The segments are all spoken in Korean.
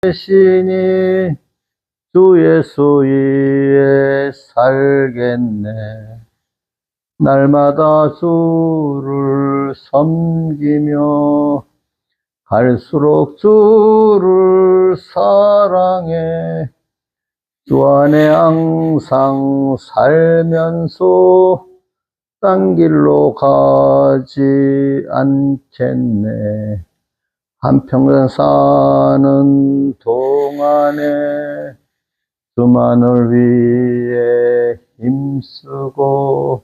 신이 주 예수 위에 살겠네. 날마다 주를 섬기며 갈수록 주를 사랑해. 주 안에 항상 살면서 딴 길로 가지 않겠네. 한평생 사는 동안에 주만을 위해 힘쓰고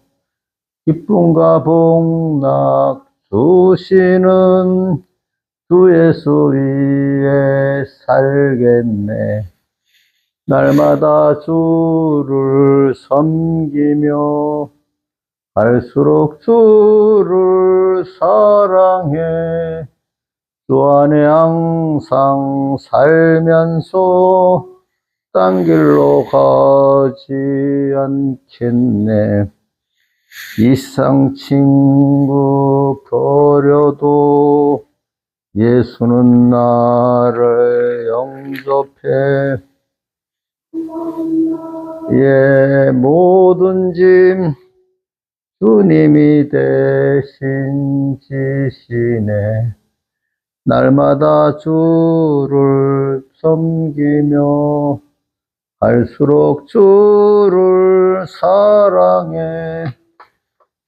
기쁨과 복락 주시는 주 예수 위에 살겠네. 날마다 주를 섬기며 갈수록 주를 사랑해. 주 안에 항상 살면서 딴 길로 가지 않겠네. 이상 친구 버려도 예수는 나를 영접해. 예, 모든 짐 주님이 대신 지시네. 날마다 주를 섬기며 갈수록 주를 사랑해.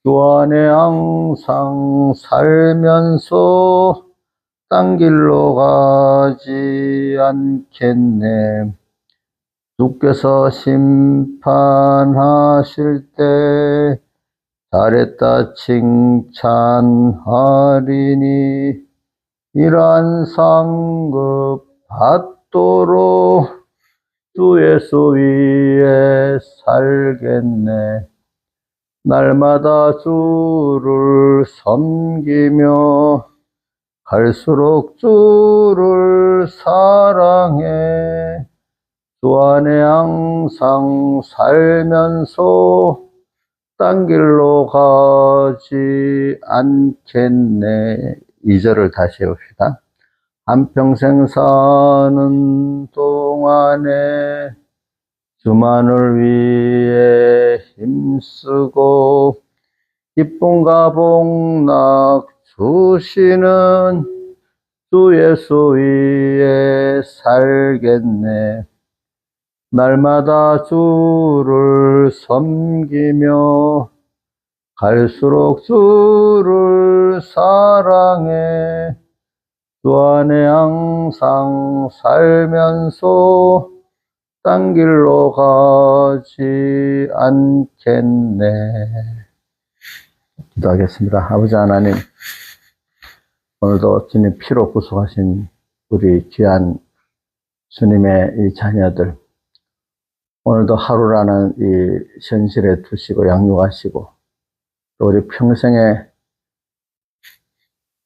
주 안에 항상 살면서 딴 길로 가지 않겠네. 주께서 심판하실 때 잘했다 칭찬하리니 이러한 상급 받도록 주 예수 위에 살겠네. 날마다 주를 섬기며 갈수록 주를 사랑해. 주 안에 항상 살면서 딴 길로 가지 않겠네. 2절을 다시 해봅시다. 한평생 사는 동안에 주만을 위해 힘쓰고 기쁨과 복락 주시는 주 예수 위에 살겠네. 날마다 주를 섬기며 갈수록 주를 사랑해. 주 안에 항상 살면서 딴 길로 가지 않겠네. 기도하겠습니다. 아버지 하나님, 오늘도 주님 피로 구속하신 우리 귀한 주님의 이 자녀들, 오늘도 하루라는 이 현실에 두시고 양육하시고 또 우리 평생에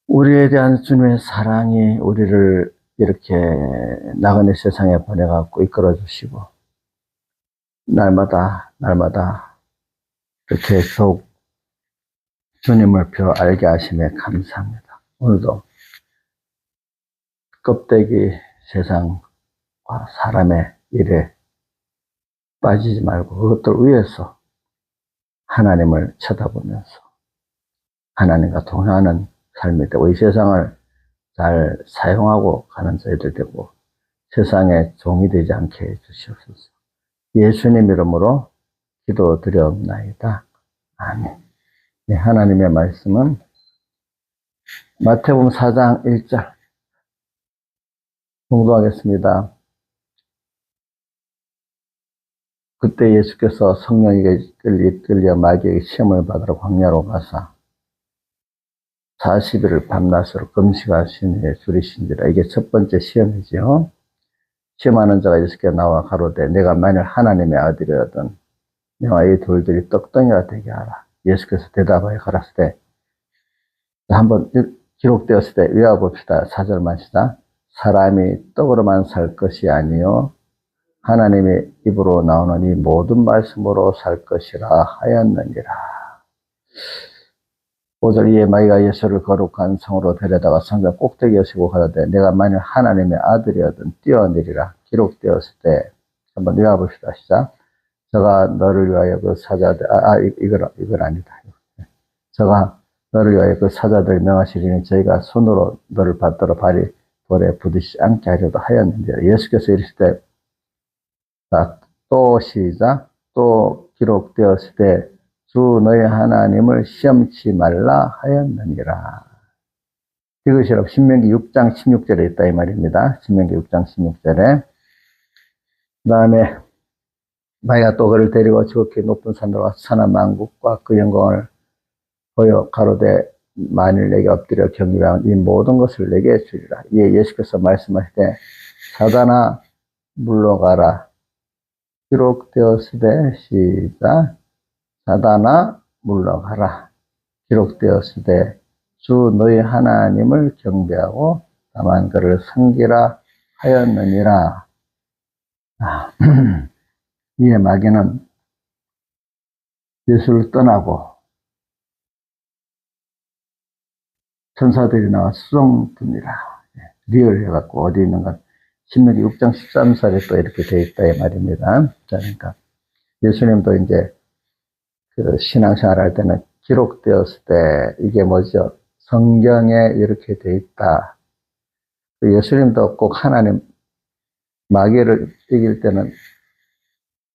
우리에 대한 주님의 사랑이 우리를 이렇게 나그네 세상에 보내갖고 이끌어 주시고 날마다 이렇게 더욱 주님을 더 알게 하심에 감사합니다. 오늘도 껍데기 세상과 사람의 일에 빠지지 말고 그것들 위해서 하나님을 쳐다보면서 하나님과 동행하는 삶이 되고 이 세상을 잘 사용하고 가는 저희들 되고 세상에 종이 되지 않게 해주시옵소서. 예수님 이름으로 기도드렸나이다. 아멘. 네, 하나님의 말씀은 마태복음 4장 1절 공부하겠습니다. 그때 예수께서 성령에게 이끌려 마귀에게 시험을 받으러 광야로 가사 40일을 밤낮으로 금식하신 후에 줄이신지라. 이게 첫 번째 시험이죠. 시험하는 자가 예수께 나와 가로되 내가 만일 하나님의 아들이라든 내가 이 돌들이 떡덩이가 되게 하라. 예수께서 대답하여 가라사대 한번 기록되었을 때 외워봅시다. 4절만 시다. 사람이 떡으로만 살 것이 아니요 하나님의 입으로 나오는 이 모든 말씀으로 살 것이라 하였느니라. 5절 이에 마귀가 예수를 거룩한 성으로 데려다가 성전 꼭대기에 세우고 가로되 내가 만일 하나님의 아들이거든 뛰어내리라 기록되었을 때 한번 읽어봅시다. 시작. 저가 너를 위하여 그 사자들 이건 아니다. 저가 너를 위하여 그 사자들 명하시리니 저희가 손으로 너를 받들어 발이 돌에 부딪히지 않게 하려도 하였는데 예수께서 이르시되 또 시작 또 기록되었을 때 주 너희 하나님을 시험치 말라 하였느니라. 이것이라 신명기 6장 16절에 있다 이 말입니다. 신명기 6장 16절에 그 다음에 마귀가 또 그를 데리고 지극히 높은 산으로 와서 천하 만국과 그 영광을 보여 가로되 만일 내게 엎드려 경배하면 이 모든 것을 내게 주리라. 이에 예수께서 말씀하시되 사단아 물러가라 기록되었으되 시작 사단아 물러가라 기록되었으되 주 너희 하나님을 경배하고 다만 그를 섬기라 하였느니라. 이에 마귀는 예수를 떠나고 천사들이 나와 수종듭니다. 리얼해갖고 어디 있는가 신명기 6장 13절에 또 이렇게 돼 있다 이 말입니다. 그러니까 예수님도 이제 그 신앙생활 할 때는 기록되었을 때 이게 뭐죠? 성경에 이렇게 돼 있다. 예수님도 꼭 하나님 마귀를 이길 때는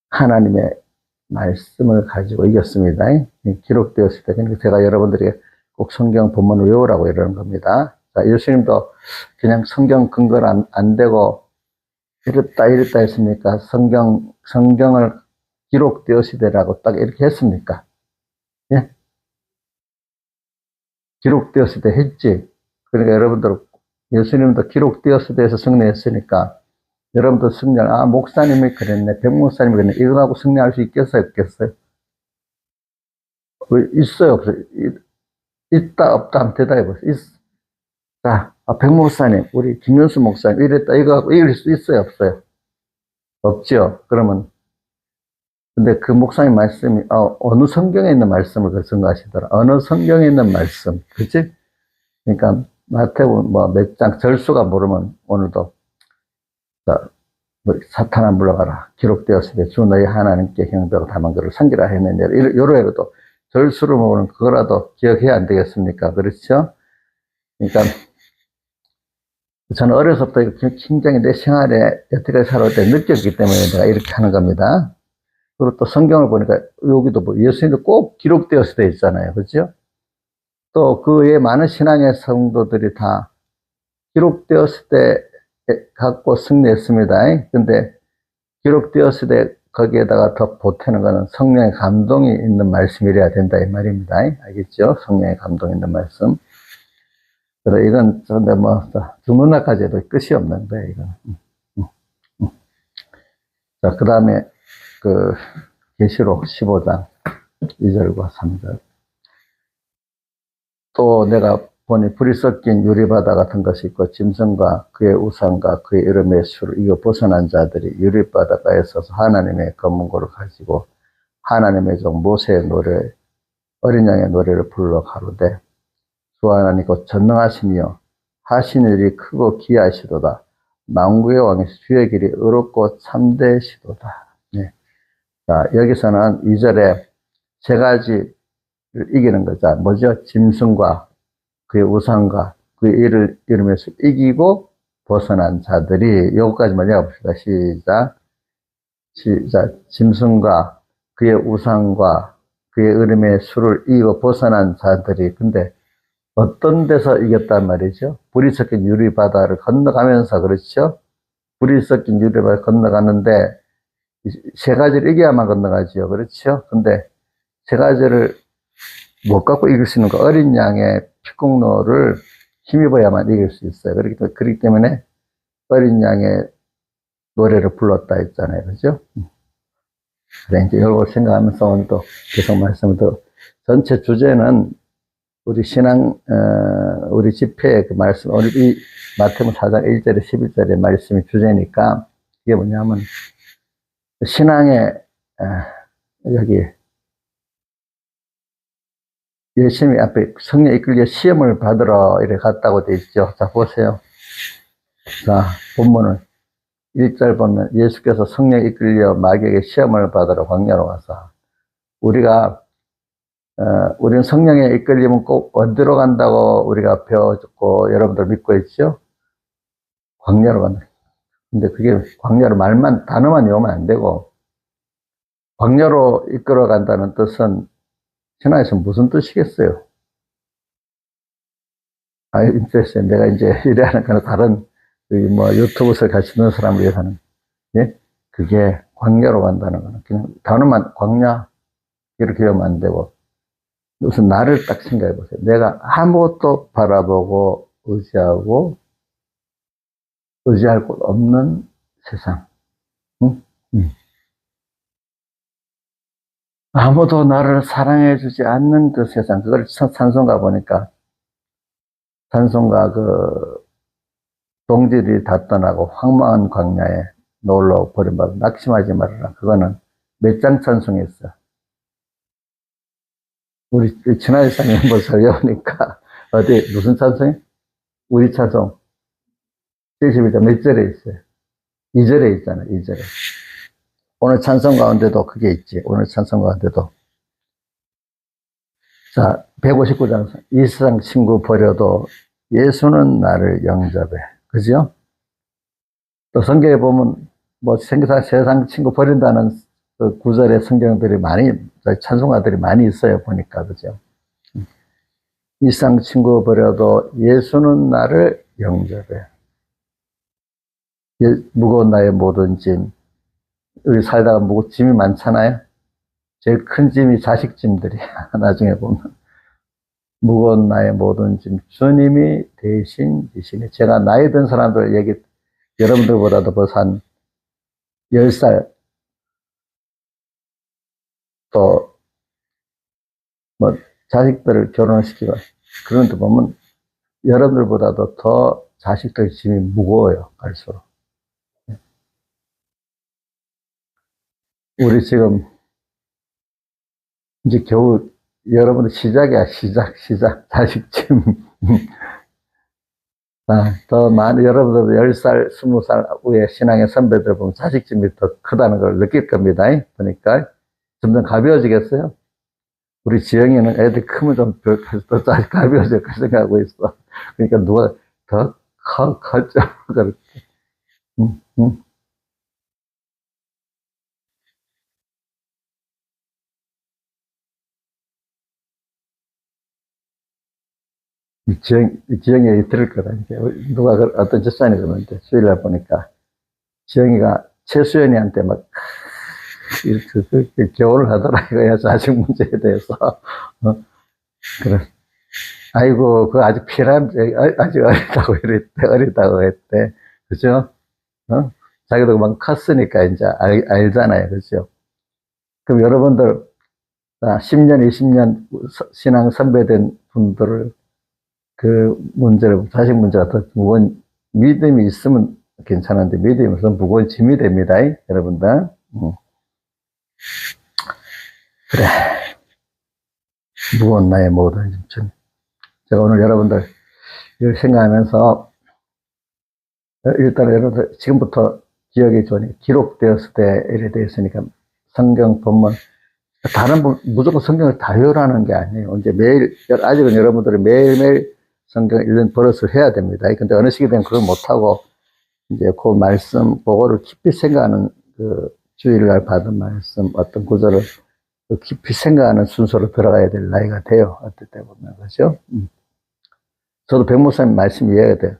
하나님의 말씀을 가지고 이겼습니다. 기록되었을 때 그러니까 제가 여러분들에게 꼭 성경 본문을 외우라고 이러는 겁니다. 자, 예수님도 그냥 성경 근거를 안 대고 이랬다 했습니까? 성경을 기록되었으되라고 딱 이렇게 했습니까? 예? 기록되었을 때 했지. 그러니까 여러분들, 예수님도 기록되었을 때에서 승리했으니까, 여러분도 승리할, 목사님이 그랬네, 백목사님이 그랬네, 이거 갖고 승리할 수 있겠어요, 없겠어요? 있어요, 없어요? 있다, 없다 하면 대답해보세요. 자, 백목사님, 우리 김윤수 목사님, 이랬다, 이거 갖고 이길 수 있어요, 없어요? 없죠? 그러면, 근데 그 목사님 말씀이, 어느 성경에 있는 말씀을 증거하시더라. 어느 성경에 있는 말씀. 그치? 그러니까, 마태복음 몇 장, 절수가 모르면 오늘도, 사탄아 물러가라. 기록되었을 때 주 너희 하나님께 경배하고 다만 그를 섬기라 했는데, 요로에도 절수를 모르는 그거라도 기억해야 안 되겠습니까? 그렇죠? 그러니까, 저는 어려서부터 굉장히 내 생활에 여태까지 살아올 때 느꼈기 때문에 내가 이렇게 하는 겁니다. 그리고 또 성경을 보니까 여기도 뭐 예수님도 꼭 기록되었을 때 있잖아요. 그렇죠? 또 그 외에 많은 신앙의 성도들이 다 기록되었을 때 갖고 승리했습니다. 근데 기록되었을 때 거기에다가 더 보태는 거는 성령의 감동이 있는 말씀이래야 된다 이 말입니다. 알겠죠? 성령의 감동이 있는 말씀. 그래서 이건 근데 뭐 주문학까지 해도 끝이 없는 거예요. 이건. 자, 그 다음에 그 계시록 15장 2절과 3절. 또 내가 보니 불이 섞인 유리바다 같은 것이 있고 짐승과 그의 우상과 그의 이름의 수를 이거 벗어난 자들이 유리바다가에 서서 하나님의 검문고를 가지고 하나님의 종 모세의 노래 어린 양의 노래를 불러 가로되 주 하나님 곧 전능하시니여 하신 일이 크고 기이하시도다. 만국의 왕이시 주의 길이 의롭고 참되시도다. 네. 자, 여기서는 2절에 세 가지를 이기는 거죠. 뭐죠? 짐승과 그의 우상과 그의 이름에서 이기고 벗어난 자들이 여기까지만 읽어봅시다. 시작. 짐승과 그의 우상과 그의 이름의 수를 이기고 벗어난 자들이 근데 어떤 데서 이겼단 말이죠? 불이 섞인 유리바다를 건너가면서 그렇죠? 불이 섞인 유리바다를 건너가는데 세 가지를 이겨야만 건너가죠. 그렇죠? 근데 세 가지를 못 갖고 이길 수 있는 거 어린 양의 피공로를 힘입어야만 이길 수 있어요. 그렇기 때문에 어린 양의 노래를 불렀다 했잖아요. 그죠? 그래, 이제 이걸 생각하면서 오늘 또 계속 말씀을 더 전체 주제는 우리 우리 집회의 그 말씀, 오늘 이 마태복음 4장 1절에 11절의 말씀이 주제니까 이게 뭐냐면 신앙의 여기 열심히 앞에 성령 이끌려 시험을 받으러 이렇게 갔다고 돼 있죠. 자, 보세요. 자, 본문을 1절 보면 예수께서 성령 이끌려 마귀에게 시험을 받으러 광야로 와서 우리가 우리는 성령에 이끌리면 꼭 어디로 간다고 우리가 배워줬고 여러분들 믿고 있죠? 광야로 간다. 근데 그게 광야로 단어만 외우면 안 되고 광야로 이끌어 간다는 뜻은 신화에서 무슨 뜻이겠어요? 인터넷에 내가 이제 이래하는 거는 다른 유튜브에서 같이 듣는 사람을 위해서는 예? 그게 광야로 간다는 거는 그냥 단어만 광야 이렇게 하면 안 되고 무슨 나를 딱 생각해 보세요. 내가 아무것도 바라보고 의지할 곳 없는 세상. 응? 응. 아무도 나를 사랑해 주지 않는 그 세상. 그걸 찬송가 보니까 찬송가 동지들이 다 떠나고 황망한 광야에 놀러 버림받아 낙심하지 말아라. 그거는 몇 장 찬송했어. 우리 친화일상에 한번 살려보니까 어디 무슨 찬송이? 우리 찬송 71장 몇 절에 있어요? 2절에 있잖아. 2절에. 오늘 찬송 가운데도 그게 있지. 오늘 찬송 가운데도. 자, 159장. 이 세상 친구 버려도 예수는 나를 영접해. 그죠? 또 성경에 보면 세상 친구 버린다는 그 구절의 성경들이 찬송가들이 많이 있어요. 보니까. 그죠? 이 세상 친구 버려도 예수는 나를 영접해. 무거운 나의 모든 짐. 우리 살다가 짐이 많잖아요. 제일 큰 짐이 자식 짐들이 나중에 보면 무거운 나의 모든 짐 주님이 대신 지시네. 제가 나이 든 사람들 여러분들보다도 벌써 한 10살 또 자식들을 결혼시키고 그런 데 보면 여러분들보다도 더 자식들 짐이 무거워요. 갈수록. 우리 지금 이제 겨우 여러분들 시작이야. 시작. 자식 짐. 더 많은 여러분들도 10살, 20살 후에 신앙의 선배들 보면 자식짐이 더 크다는 걸 느낄 겁니다. 보니까 점점 가벼워지겠어요? 우리 지영이는 애들 크면 더 가벼워질 거 생각하고 있어. 그러니까 누가 더 커져. 그렇게. 응? 지영이 들을 거다. 누가 어떤 집사님이 그러는데 수요일날 보니까 지영이가 최수연이한테 막 이렇게 교훈을 하더라 이거야. 자식 문제에 대해서. 그래. 아이고, 아직 아직 어리다고 했대. 그죠? 자기도 막 컸으니까 이제 알잖아요. 그죠? 그럼 여러분들, 10년, 20년 신앙 선배된 분들을 자식 문제가 더 무거운, 믿음이 있으면 괜찮은데, 믿음이 없으면 무거운 짐이 됩니다. 여러분들. 그래. 무거운 나의 모든 짐. 제가 오늘 여러분들 이걸 생각하면서 일단 여러분들 지금부터 기억이 좋으니 기록되었을 때 이래 되어 있으니까 성경 본문 다른 무조건 성경을 다 외우라는 게 아니에요. 이제 아직은 여러분들이 매일매일 성경 읽는 버릇을 해야 됩니다. 근데 어느 시기 되면 그걸 못하고 이제 그 말씀 그거를 깊이 생각하는 주일날 받은 말씀 어떤 구절을 깊이 생각하는 순서로 들어가야 될 나이가 돼요. 어떨 때 보면 그죠? 저도 백목사님 말씀 이해가 돼요.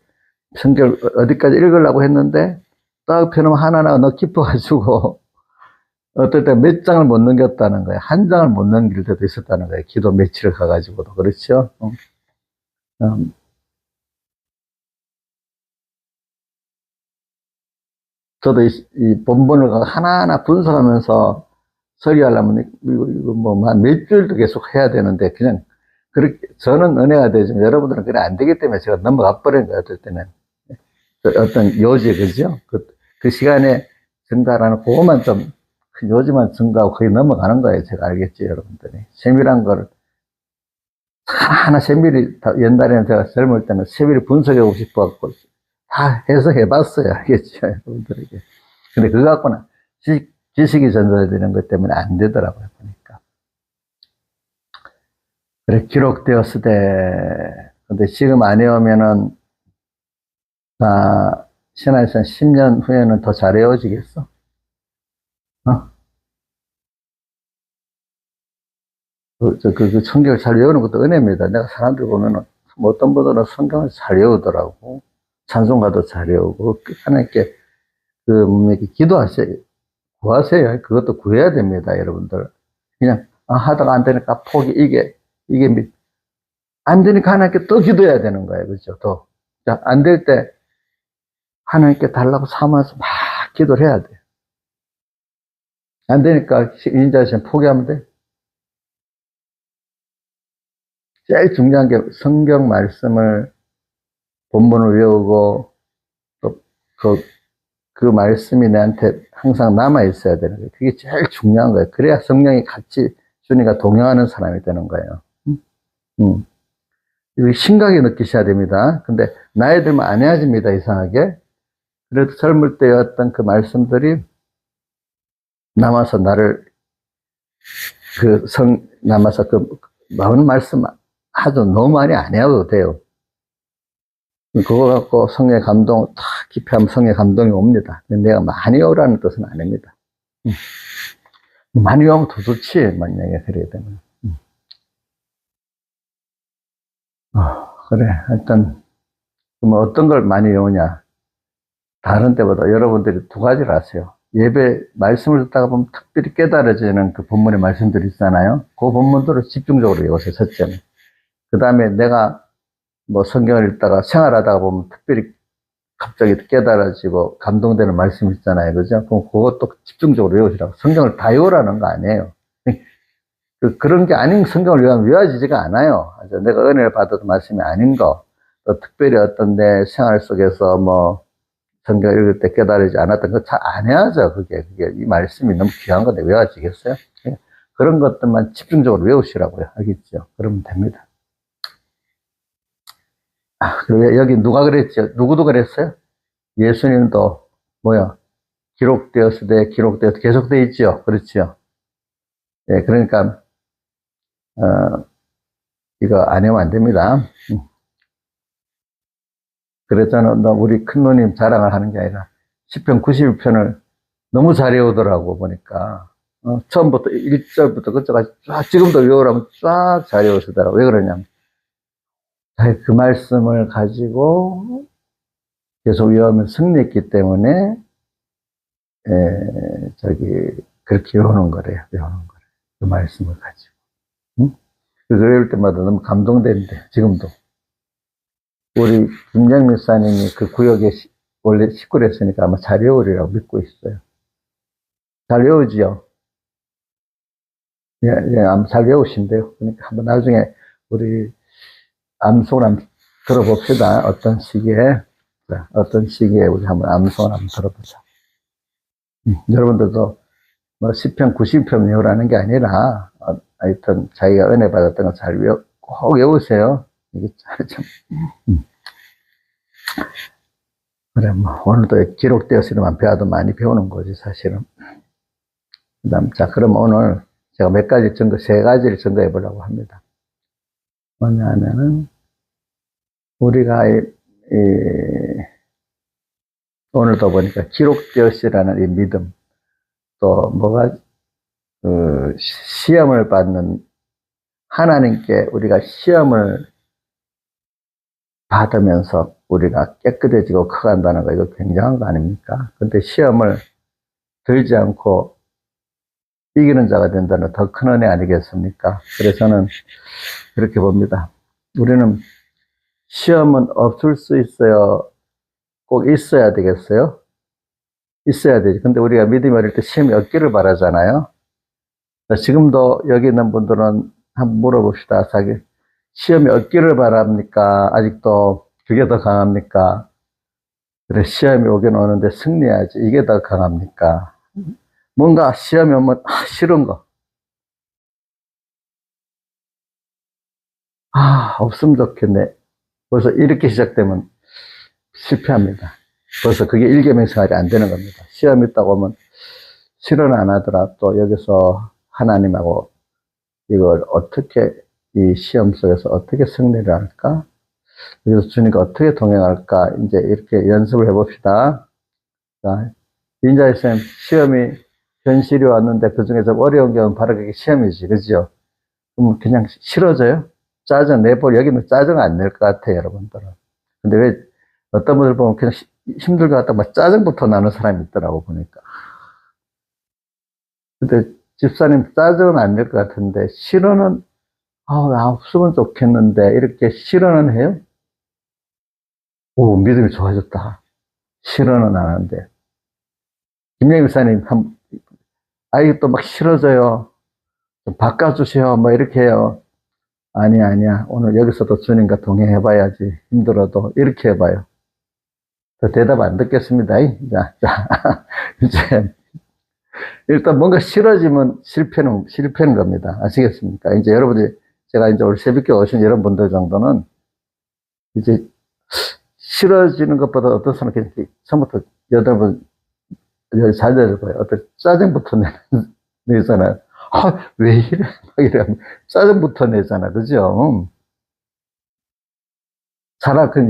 성경 어디까지 읽으려고 했는데 딱 펴놓으면 하나하나 너무 깊어가지고 어떨 때 몇 장을 못 넘겼다는 거예요. 한 장을 못 넘길 때도 있었다는 거예요. 기도 며칠을 가가지고도. 그렇죠? 저도 이 본문을 하나하나 분석하면서 설교하려면 이거 한 몇 줄도 계속 해야 되는데 그냥 그렇게 저는 은혜가 되지만 여러분들은 그래 안 되기 때문에 제가 넘어가 버린 거예요. 어떨 때는 어떤 요지 그죠? 그 시간에 증가하는 그것만 좀 요지만 증가하고 거의 넘어가는 거예요. 제가 알겠죠, 여러분들이. 세밀한 걸 하나 세밀히, 옛날에는 제가 젊을 때는 세밀히 분석하고 싶어갖고 다 해석해 봤어요. 알겠죠? 여러분들에게. 근데 그거 갖고는 지식이 전달되는 것 때문에 안 되더라고요, 보니까. 그래, 기록되었을 때, 근데 지금 안 해오면은, 신화에서는 10년 후에는 더 잘해오지겠어? 어? 그 성경을 잘 외우는 것도 은혜입니다. 내가 사람들 보면은, 뭐 어떤 분들은 성경을 잘 외우더라고. 찬송가도 잘 외우고, 하나님께, 이렇게 기도하세요. 구하세요. 그것도 구해야 됩니다, 여러분들. 그냥, 하다가 안 되니까 포기, 이게 안 되니까 하나님께 또 기도해야 되는 거예요. 그죠? 또. 안 될 때, 하나님께 달라고 삼아서 막 기도를 해야 돼. 안 되니까 인자시면 포기하면 돼. 제일 중요한 게 성경 말씀을 본문을 외우고 또 그 말씀이 내한테 항상 남아 있어야 되는 거예요. 그게 제일 중요한 거예요. 그래야 성령이 같이 주님과 동행하는 사람이 되는 거예요. 이거 심각하게 느끼셔야 됩니다. 근데 나이 들면 안 해야집니다. 이상하게. 그래도 젊을 때였던 그 말씀들이 남아서 남아서 많은 말씀 하도 너무 많이 안 해도 돼요. 그거 갖고 성의 감동 탁 깊이 하면 성의 감동이 옵니다. 근데 내가 많이 오라는 뜻은 아닙니다. 많이 오면 더 좋지, 만약에 그래야 되면. 그래. 일단, 그럼 어떤 걸 많이 외우냐. 다른 때보다 여러분들이 두 가지를 아세요. 예배 말씀을 듣다가 보면 특별히 깨달아지는 그 본문의 말씀들이 있잖아요. 그 본문들을 집중적으로 외우세요, 첫째는. 그 다음에 내가 뭐 성경을 읽다가 생활하다가 보면 특별히 갑자기 깨달아지고 감동되는 말씀 있잖아요. 그죠? 그럼 그것도 집중적으로 외우시라고. 성경을 다 외우라는 거 아니에요. 그런 게 아닌 성경을 외워지지가 않아요. 내가 은혜를 받아도 말씀이 아닌 거. 또 특별히 어떤 내 생활 속에서 뭐 성경 읽을 때 깨달지 않았던 거 잘 안 해야죠. 그게 이 말씀이 너무 귀한 건데 외워지겠어요? 그런 것들만 집중적으로 외우시라고요. 알겠죠? 그러면 됩니다. 그리고 여기 누가 그랬죠? 누구도 그랬어요? 예수님도 기록되었을 때 계속되어 있죠. 그렇죠? 예, 그러니까 이거 안 하면 안 됩니다. 그래서 우리 큰 누님 자랑을 하는 게 아니라 10편 91편을 너무 잘 외우더라고 보니까 처음부터 1절부터 끝까지 쫙 지금도 외우라면 쫙 잘 외우시더라고. 왜 그러냐면 그 말씀을 가지고 계속 외우면 승리했기 때문에 그렇게 외우는 거래요. 그 말씀을 가지고. 응? 그걸 외울 때마다 너무 감동되는데 지금도 우리 김영민 목사님이 그 구역에 원래 식구를 했으니까 아마 잘 외우리라고 믿고 있어요. 잘 외우지요? 예, 아마 잘 외우신대요. 그러니까 한번 나중에 우리 암송을 한번 들어봅시다. 어떤 시기에 우리 한번 암송을 한번 들어보자. 여러분들도 뭐 10편, 90편 외우라는 게 아니라 하여튼 자기가 은혜 받았던 거 잘 꼭 외우세요. 이게 참. 그래, 뭐, 오늘도 기록되었으면 배워도 많이 배우는 거지, 사실은. 그럼 오늘 제가 세 가지를 증거해 보려고 합니다. 뭐냐면은, 우리가, 오늘도 보니까 기록되었으라는 이 믿음, 또 시험을 받는, 하나님께 우리가 시험을 받으면서 우리가 깨끗해지고 커간다는 거, 이거 굉장한 거 아닙니까? 근데 시험을 들지 않고 이기는 자가 된다는 더 큰 은혜 아니겠습니까? 그래서 저는 그렇게 봅니다. 우리는 시험은 없을 수 있어요? 꼭 있어야 되겠어요? 있어야 되지. 근데 우리가 믿음이 어릴 때 시험이 없기를 바라잖아요. 지금도 여기 있는 분들은 한번 물어봅시다. 시험이 없기를 바랍니까? 아직도 그게 더 강합니까? 그래, 시험이 오긴 오는데 승리해야지. 이게 더 강합니까? 뭔가 시험이 오면 싫은 거. 없으면 좋겠네. 벌써 이렇게 시작되면 실패합니다. 벌써 그게 일개명생활이 안 되는 겁니다. 시험 있다고 하면 실언 안 하더라도 여기서 하나님하고 이걸 어떻게 이 시험 속에서 어떻게 승리를 할까? 그래서 주님과 어떻게 동행할까? 이제 이렇게 연습을 해봅시다. 자, 인자의 쌤, 시험이 현실이 왔는데 그 중에서 어려운 경우는 바로 그게 시험이지, 그죠? 그럼 그냥 싫어져요? 짜증 내볼, 여기는 짜증 안 낼 것 같아요, 여러분들은. 근데 왜 어떤 분들 보면 그냥 힘들게 하다가 막 짜증부터 나는 사람이 있더라고, 보니까. 근데 집사님 짜증은 안 낼 것 같은데, 싫어는, 없으면 좋겠는데, 이렇게 싫어는 해요? 오, 믿음이 좋아졌다. 싫어는 안 하는데. 김영희 목사님, 또 막 싫어져요. 좀 바꿔주세요. 뭐 이렇게 해요. 아니야. 오늘 여기서도 주님과 동행해봐야지. 힘들어도. 이렇게 해봐요. 더 대답 안 듣겠습니다. 자, 이제, 일단 뭔가 싫어지면 실패는 겁니다. 아시겠습니까? 이제 여러분이, 제가 이제 오늘 새벽에 오신 여러분들 정도는 이제 싫어지는 것보다 어떤 사람은 그냥 처음부터 8번, 14절 거예요. 어떤 짜증부터 내잖아요. 왜 이래? 막 이래. 짜증부터 내잖아. 그죠?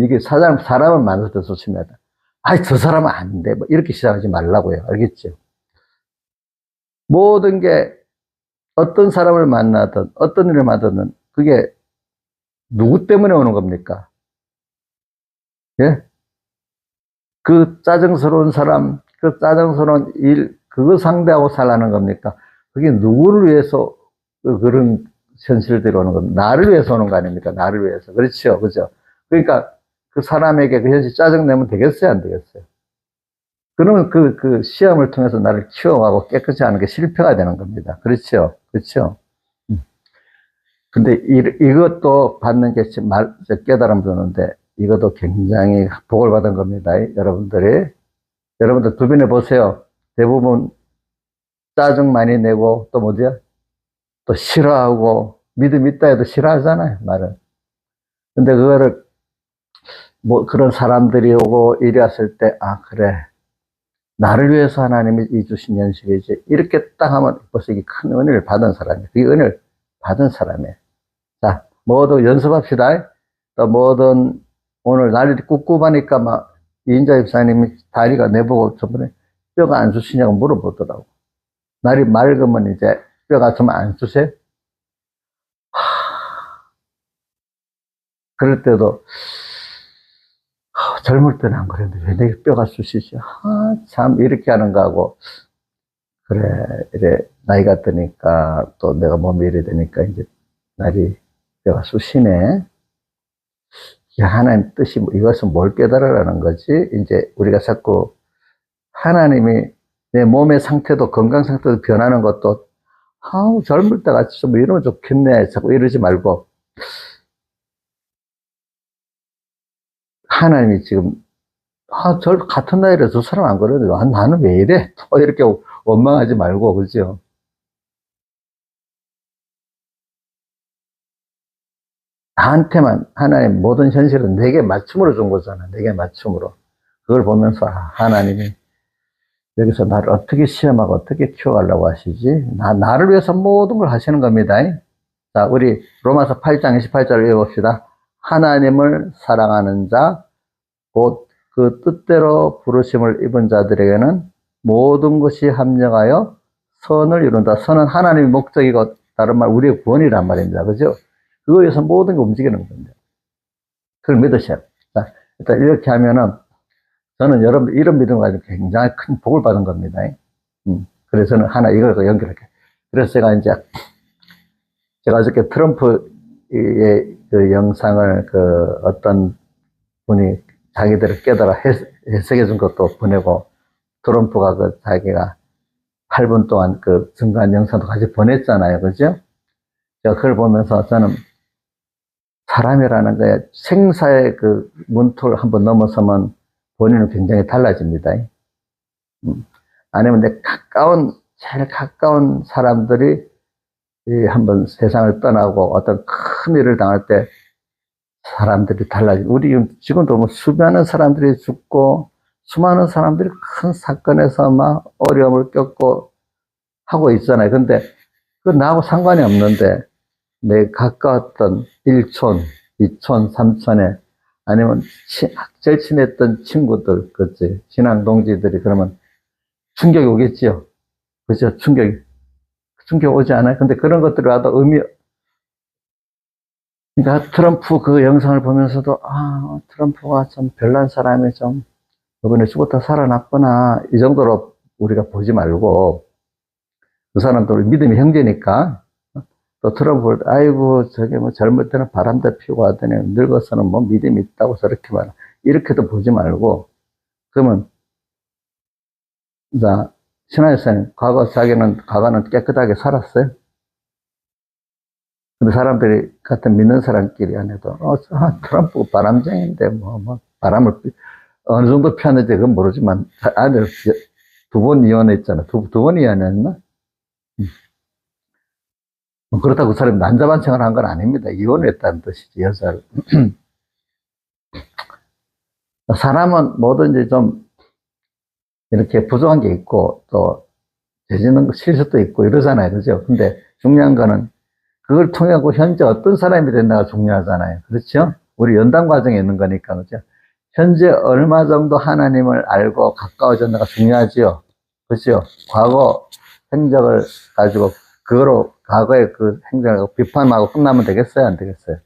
이게 사람을 만날 때 조심해야 돼. 저 사람은 안 돼. 뭐 이렇게 시작하지 말라고요. 알겠죠? 모든 게 어떤 사람을 만나든 어떤 일을 만나든 그게 누구 때문에 오는 겁니까? 예? 그 짜증스러운 사람, 그 짜증스러운 일, 그거 상대하고 살라는 겁니까? 그게 누구를 위해서 그런 현실들이 오는 겁니까? 나를 위해서 오는 거 아닙니까? 나를 위해서. 그렇죠. 그죠? 그러니까 그 사람에게 그 현실 짜증내면 되겠어요? 안 되겠어요? 그러면 그 시험을 통해서 나를 키워가고 깨끗이 하는 게 실패가 되는 겁니다. 그렇죠? 그렇죠? 근데 이것도 받는 게 깨달음 주는데 이것도 굉장히 복을 받은 겁니다. 여러분들 주변에 보세요. 대부분 짜증 많이 내고 또 뭐죠? 또 싫어하고 믿음 있다 해도 싫어하잖아요, 말은. 근데 그거를 뭐 그런 사람들이 오고 이리 왔을 때, 그래. 나를 위해서 하나님이 이 주신 연식이지. 이렇게 딱 하면 벌써 이게 큰 은혜를 받은 사람이에요. 그 은혜를 받은 사람이에요. 자, 모두 연습합시다. 또 뭐든 오늘 날이 꿉꿉하니까 막 이인자 집사님이 다리가 내보고 저번에 뼈가 안 쑤시냐고 물어보더라고. 날이 맑으면 이제 뼈가 좀 안 쑤세요? 그럴 때도 젊을 때는 안 그랬는데 왜 내 뼈가 쑤시지? 참 이렇게 하는 거하고 그래 이래 나이가 드니까 또 내가 몸이 이래 되니까 이제 날이 뼈가 쑤시네. 하나님 뜻이 이것은 뭘 깨달으라는 거지? 이제 우리가 자꾸 하나님이 내 몸의 상태도 건강 상태도 변하는 것도 젊을 때 같이 좀 이러면 좋겠네. 자꾸 이러지 말고 하나님이 지금 같은 나이로 저 사람 안 그러는데 나는 왜 이래? 또 이렇게 원망하지 말고 그죠? 나한테만 하나님 모든 현실은 내게 맞춤으로 준 거잖아. 내게 맞춤으로. 그걸 보면서 하나님이 여기서 나를 어떻게 시험하고 어떻게 키워가려고 하시지? 나를 위해서 모든 걸 하시는 겁니다. 자, 우리 로마서 8장 28절을 읽어봅시다. 하나님을 사랑하는 자, 곧 그 뜻대로 부르심을 입은 자들에게는 모든 것이 합력하여 선을 이룬다. 선은 하나님의 목적이고 다른 말 우리의 구원이란 말입니다. 그죠? 그거에 의해서 모든 게 움직이는 겁니다. 그걸 믿으셔야 돼요. 자, 일단 이렇게 하면은 저는 여러분 이런 믿음을 가지고 굉장히 큰 복을 받은 겁니다. 그래서 저는 하나 이걸 연결할게요. 그래서 제가 어저께 트럼프의 그 영상을 어떤 분이 자기들을 깨달아 해석해 준 것도 보내고 트럼프가 자기가 8분 동안 증거한 영상도 같이 보냈잖아요. 그죠? 제가 그걸 보면서 저는 사람이라는 거에 생사의 문턱을 한번 넘어서면 본인은 굉장히 달라집니다. 아니면 제일 가까운 사람들이 한번 세상을 떠나고 어떤 큰 큰 일을 당할 때 사람들이 달라지고, 우리 지금도 뭐 수많은 사람들이 죽고, 수많은 사람들이 큰 사건에서 막 어려움을 겪고 하고 있잖아요. 근데 그 나하고 상관이 없는데, 내 가까웠던 1촌, 2촌, 3촌에, 아니면 제일 친했던 친구들, 그치, 신앙 동지들이 그러면 충격이 오겠지요. 그죠? 충격 오지 않아요? 근데 그런 것들이 와도 그러니까 트럼프 그 영상을 보면서도, 아, 트럼프가 좀 별난 사람이 좀, 이번에 죽었다 살아났구나. 이 정도로 우리가 보지 말고, 그 사람도 우리 믿음의 형제니까, 또 트럼프를, 아이고, 저게 뭐 젊을 때는 바람도 피우고 하더니 늙어서는 뭐 믿음이 있다고 저렇게 말, 이렇게도 보지 말고, 그러면, 자, 신하였사님, 과거는 깨끗하게 살았어요? 근데 사람들이, 같은 믿는 사람끼리 안에도, 트럼프 바람쟁인데, 바람을, 어느 정도 피하는지 그건 모르지만, 아들 2번 이혼했잖아. 두 번 이혼했나? 그렇다고 그 사람이 난자반청을 한 건 아닙니다. 이혼을 했다는 뜻이지, 여자를. 사람은 뭐든지 좀, 이렇게 부족한 게 있고, 또, 죄짓는 실수도 있고, 이러잖아요. 그죠? 근데 중요한 거는, 그걸 통하고 현재 어떤 사람이 된다가 중요하잖아요. 그렇죠? 우리 연단 과정에 있는 거니까, 그죠? 현재 얼마 정도 하나님을 알고 가까워졌는가 중요하지요. 그렇죠? 과거 행적을 가지고, 그거로, 과거의 그 행적을 비판하고 끝나면 되겠어요? 안 되겠어요?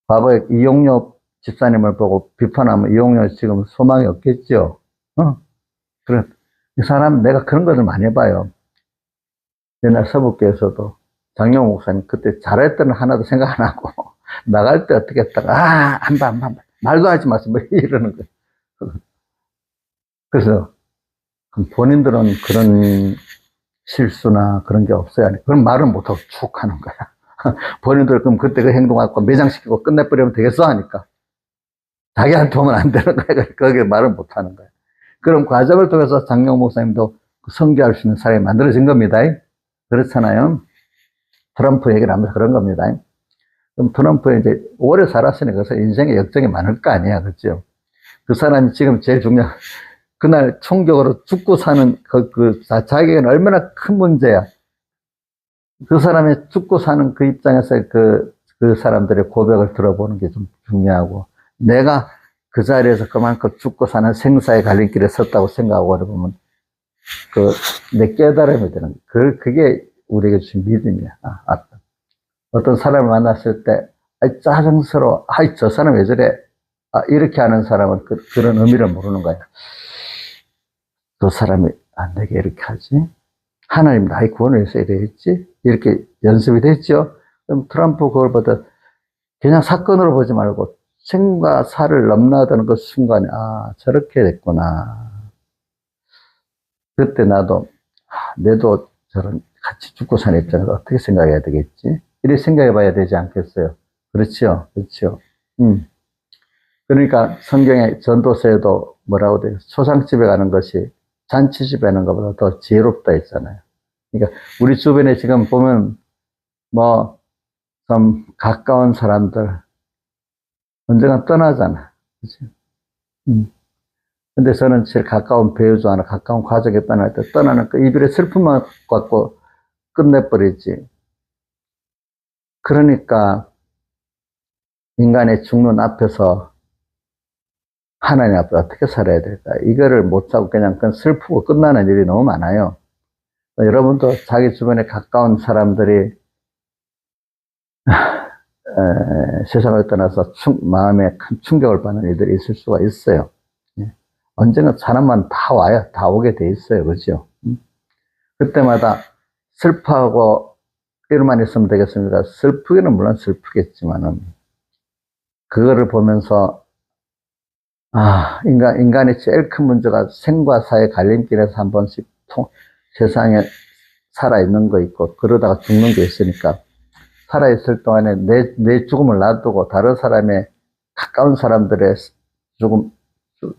과거에 이용료 집사님을 보고 비판하면 이용료 지금 소망이 없겠죠? 그래. 이 사람, 내가 그런 것을 많이 해봐요. 옛날 서북교에서도 장영 목사님 그때 잘했던 하나도 생각 안 하고 나갈 때 어떻게 했다가 안 봐. 말도 하지 마세요. 뭐 이러는 거예요. 그래서 본인들은 그런 실수나 그런 게 없어야 하니 그런 말은 못하고 쭉 하는 거야. 본인들 그럼 그때 그 행동하고 매장시키고 끝내버리면 되겠어 하니까 자기한테 오면 안 되는 거야. 거기에 말을 못 하는 거야. 그럼 과정을 통해서 장영 목사님도 선교할 수 있는 사람이 만들어진 겁니다. 그렇잖아요. 트럼프 얘기를 하면서 그런 겁니다. 그럼 트럼프 이제 오래 살았으니까 그래서 인생에 역정이 많을 거 아니야. 그죠? 그 사람이 지금 제일 중요한, 그날 총격으로 죽고 사는 자기에게는 얼마나 큰 문제야. 그 사람이 죽고 사는 그 입장에서 그 사람들의 고백을 들어보는 게 좀 중요하고, 내가 그 자리에서 그만큼 죽고 사는 생사의 갈림길에 섰다고 생각하고 그러면, 내 깨달음이 되는, 그게 우리에게 주신 믿음이야. 어떤 사람을 만났을 때, 짜증스러워. 저 사람 왜 저래? 이렇게 하는 사람은 그런 의미를 모르는 거야. 그 사람이, 내게 이렇게 하지? 하나님 나의 구원을 위해서 이래 했지? 이렇게 연습이 됐죠? 그럼 트럼프 그걸 보다 그냥 사건으로 보지 말고 생과 사를 넘나드는 그 순간에, 저렇게 됐구나. 그때 나도, 내도 저런 같이 죽고 사는 입장에서 어떻게 생각해야 되겠지? 이렇게 생각해 봐야 되지 않겠어요? 그렇죠? 그렇죠? 그러니까 성경의 전도서에도 뭐라고 돼요? 초상집에 가는 것이 잔치집에 가는 것보다 더 지혜롭다 했잖아요. 그러니까 우리 주변에 지금 보면 좀 가까운 사람들 언젠가 떠나잖아. 그치? 근데 저는 제일 가까운 배우자 하나, 가까운 가족에 떠날 때 떠나는 그 이별의 슬픔만 갖고 끝내버리지. 그러니까 인간의 죽는 앞에서 하나님 앞에 어떻게 살아야 될까? 이거를 못 하고 그냥 슬프고 끝나는 일이 너무 많아요. 여러분도 자기 주변에 가까운 사람들이 세상을 떠나서 마음에 큰 충격을 받는 일들이 있을 수가 있어요. 언젠가 사람만 다 와요. 다 오게 돼 있어요. 그죠? 그때마다 슬퍼하고 이러만 있으면 되겠습니까? 슬프기는 물론 슬프겠지만은, 그거를 보면서, 인간의 제일 큰 문제가 생과 사의 갈림길에서 한 번씩 세상에 살아있는 거 있고, 그러다가 죽는 게 있으니까, 살아있을 동안에 내 죽음을 놔두고 다른 사람의 가까운 사람들의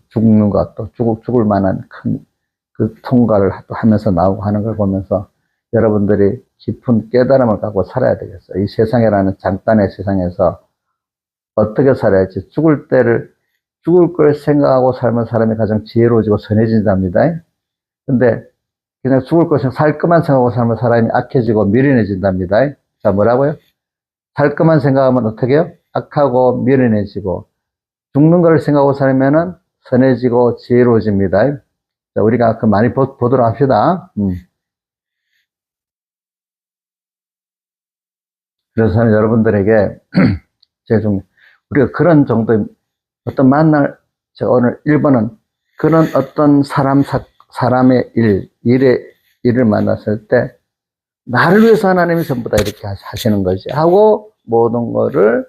죽는 것, 또 죽을 만한 큰 그 통과를 하면서 나오고 하는 걸 보면서 여러분들이 깊은 깨달음을 갖고 살아야 되겠어요. 이 세상이라는 장단의 세상에서 어떻게 살아야지. 죽을 걸 생각하고 살면 사람이 가장 지혜로워지고 선해진답니다. 근데 그냥 죽을 것을 살 것만 생각하고 살면 사람이 악해지고 미련해진답니다. 자, 뭐라고요? 살 것만 생각하면 어떻게 해요? 악하고 미련해지고, 죽는 걸 생각하고 살면은 선해지고 지혜로워집니다. 자, 우리가 그 많이 보도록 합시다. 그래서 저는 여러분들에게 제가 좀 우리가 그런 정도의 어떤 제가 오늘 1번은 그런 어떤 사람의 일을 만났을 때 나를 위해서 하나님이 전부 다 이렇게 하시는 거지 하고 모든 거를